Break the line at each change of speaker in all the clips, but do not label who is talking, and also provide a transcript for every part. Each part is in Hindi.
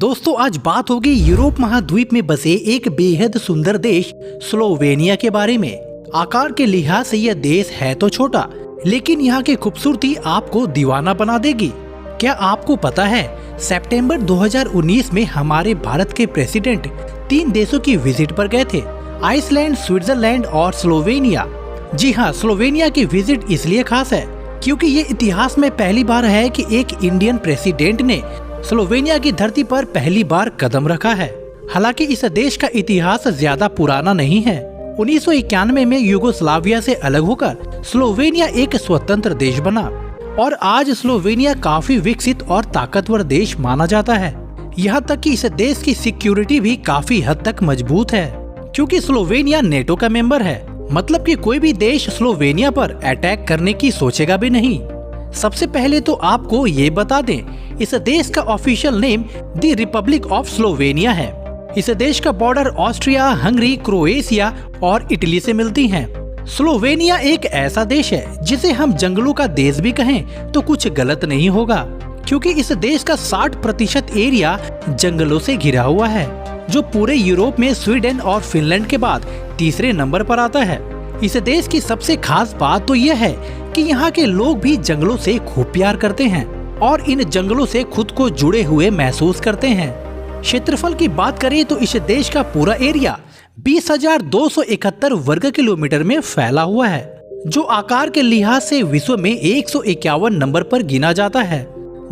दोस्तों आज बात होगी यूरोप महाद्वीप में बसे एक बेहद सुंदर देश स्लोवेनिया के बारे में। आकार के लिहाज से यह देश है तो छोटा, लेकिन यहाँ की खूबसूरती आपको दीवाना बना देगी। क्या आपको पता है सितंबर 2019 में हमारे भारत के प्रेसिडेंट 3 देशों की विजिट पर गए थे, आइसलैंड, स्विट्जरलैंड और स्लोवेनिया। जी हाँ, स्लोवेनिया की विजिट इसलिए खास है क्योंकि ये इतिहास में पहली बार है कि एक इंडियन प्रेसिडेंट ने स्लोवेनिया की धरती पर पहली बार कदम रखा है। हालांकि इस देश का इतिहास ज्यादा पुराना नहीं है। 1991 में यूगोस्लाविया से अलग होकर स्लोवेनिया एक स्वतंत्र देश बना और आज स्लोवेनिया काफी विकसित और ताकतवर देश माना जाता है। यहाँ तक कि इस देश की सिक्योरिटी भी काफी हद तक मजबूत है क्योंकि स्लोवेनिया नेटो का मेंबर है। मतलब कि कोई भी देश स्लोवेनिया पर अटैक करने की सोचेगा भी नहीं। सबसे पहले तो आपको ये बता दें, इस देश का official name the Republic of Slovenia है। इस देश का बॉर्डर ऑस्ट्रिया, हंगरी, क्रोएशिया और इटली से मिलती हैं। स्लोवेनिया एक ऐसा देश है जिसे हम जंगलों का देश भी कहें तो कुछ गलत नहीं होगा, क्योंकि इस देश का 60% एरिया जंगलों से घिरा हुआ है, जो पूरे यूरोप में स्वीडन और फिनलैंड के बाद तीसरे नंबर पर आता है। इस देश की सबसे खास बात तो यह है कि यहाँ के लोग भी जंगलों से खूब प्यार करते हैं और इन जंगलों से खुद को जुड़े हुए महसूस करते हैं। क्षेत्रफल की बात करें तो इस देश का पूरा एरिया 20,271 वर्ग किलोमीटर में फैला हुआ है, जो आकार के लिहाज से विश्व में 151 नंबर पर गिना जाता है,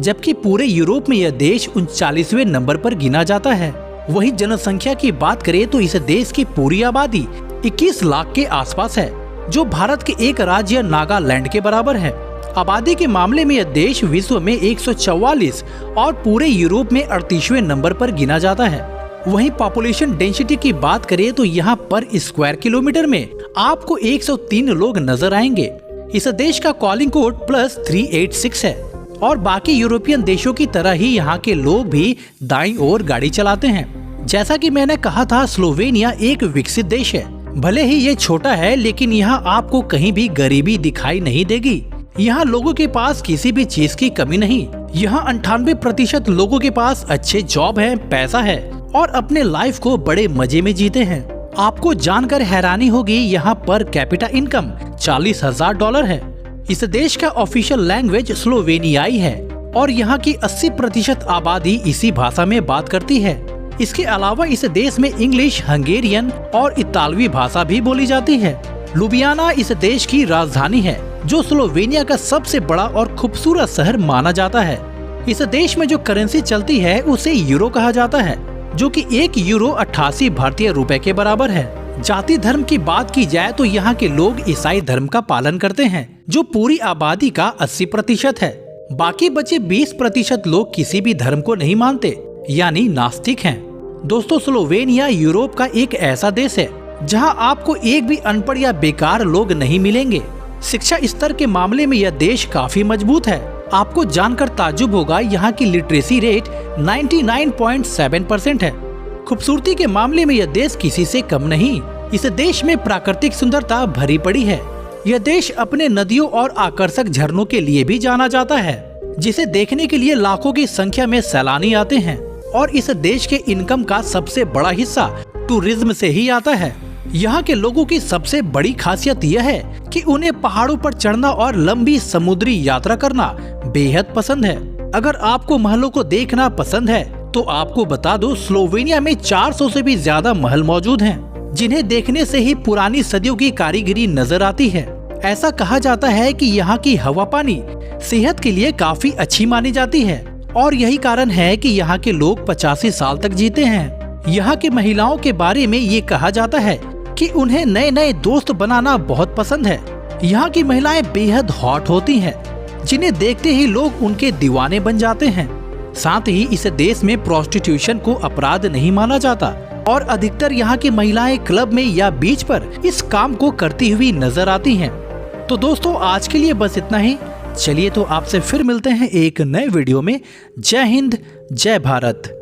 जबकि पूरे यूरोप में यह देश 39वें नंबर पर गिना जाता है। वहीं जनसंख्या की बात करें तो इस देश की पूरी आबादी 21 लाख के आसपास है, जो भारत के एक राज्य नागालैंड के बराबर है। आबादी के मामले में यह देश विश्व में 144 और पूरे यूरोप में 38वें नंबर पर गिना जाता है। वहीं पॉपुलेशन डेंसिटी की बात करें तो यहाँ पर स्क्वायर किलोमीटर में आपको 103 लोग नजर आएंगे। इस देश का कॉलिंग कोड +386 है और बाकी यूरोपियन देशों की तरह ही यहाँ के लोग भी दाईं ओर गाड़ी चलाते हैं। जैसा कि मैंने कहा था, स्लोवेनिया एक विकसित देश है। भले ही ये छोटा है, लेकिन यहाँ आपको कहीं भी गरीबी दिखाई नहीं देगी। यहाँ लोगों के पास किसी भी चीज की कमी नहीं। यहाँ 98% लोगों के पास अच्छे जॉब है, पैसा है और अपने लाइफ को बड़े मजे में जीते हैं। आपको जानकर हैरानी होगी, यहाँ पर कैपिटा इनकम $40,000 है। इस देश का ऑफिशियल लैंग्वेज स्लोवेनियाई है और यहाँ की 80% आबादी इसी भाषा में बात करती है। इसके अलावा इस देश में इंग्लिश, हंगेरियन और इतालवी भाषा भी बोली जाती है। लुबियाना इस देश की राजधानी है, जो स्लोवेनिया का सबसे बड़ा और खूबसूरत शहर माना जाता है। इस देश में जो करेंसी चलती है उसे यूरो कहा जाता है, जो कि 1 यूरो 88 भारतीय रुपए के बराबर है। जाति धर्म की बात की जाए तो यहाँ के लोग ईसाई धर्म का पालन करते हैं, जो पूरी आबादी का 80% है। बाकी बचे 20% लोग किसी भी धर्म को नहीं मानते, यानी नास्तिक हैं। दोस्तों, स्लोवेनिया यूरोप का एक ऐसा देश है जहां आपको एक भी अनपढ़ या बेकार लोग नहीं मिलेंगे। शिक्षा स्तर के मामले में यह देश काफी मजबूत है। आपको जानकर ताज्जुब होगा, यहाँ की लिटरेसी रेट 99.7% है। खूबसूरती के मामले में यह देश किसी से कम नहीं। इस देश में प्राकृतिक सुंदरता भरी पड़ी है। यह देश अपने नदियों और आकर्षक झरनों के लिए भी जाना जाता है, जिसे देखने के लिए लाखों की संख्या में सैलानी आते हैं। और इस देश के इनकम का सबसे बड़ा हिस्सा टूरिज्म से ही आता है। यहाँ के लोगों की सबसे बड़ी खासियत यह है कि उन्हें पहाड़ों पर चढ़ना और लंबी समुद्री यात्रा करना बेहद पसंद है। अगर आपको महलों को देखना पसंद है तो आपको बता दो, स्लोवेनिया में 400 से भी ज्यादा महल मौजूद हैं, जिन्हें देखने से ही पुरानी सदियों की कारीगरी नजर आती है। ऐसा कहा जाता है कि यहाँ की हवा पानी सेहत के लिए काफी अच्छी मानी जाती है और यही कारण है कि यहाँ के लोग 85 साल तक जीते हैं। यहाँ की महिलाओं के बारे में ये कहा जाता है कि उन्हें नए नए दोस्त बनाना बहुत पसंद है। यहाँ की महिलाएं बेहद हॉट होती हैं, जिन्हें देखते ही लोग उनके दीवाने बन जाते हैं। साथ ही इस देश में प्रोस्टिट्यूशन को अपराध नहीं माना जाता और अधिकतर यहाँ की महिलाएं क्लब में या बीच पर इस काम को करती हुई नजर आती हैं। तो दोस्तों, आज के लिए बस इतना ही। चलिए तो आपसे फिर मिलते हैं एक नए वीडियो में। जय हिंद, जय भारत।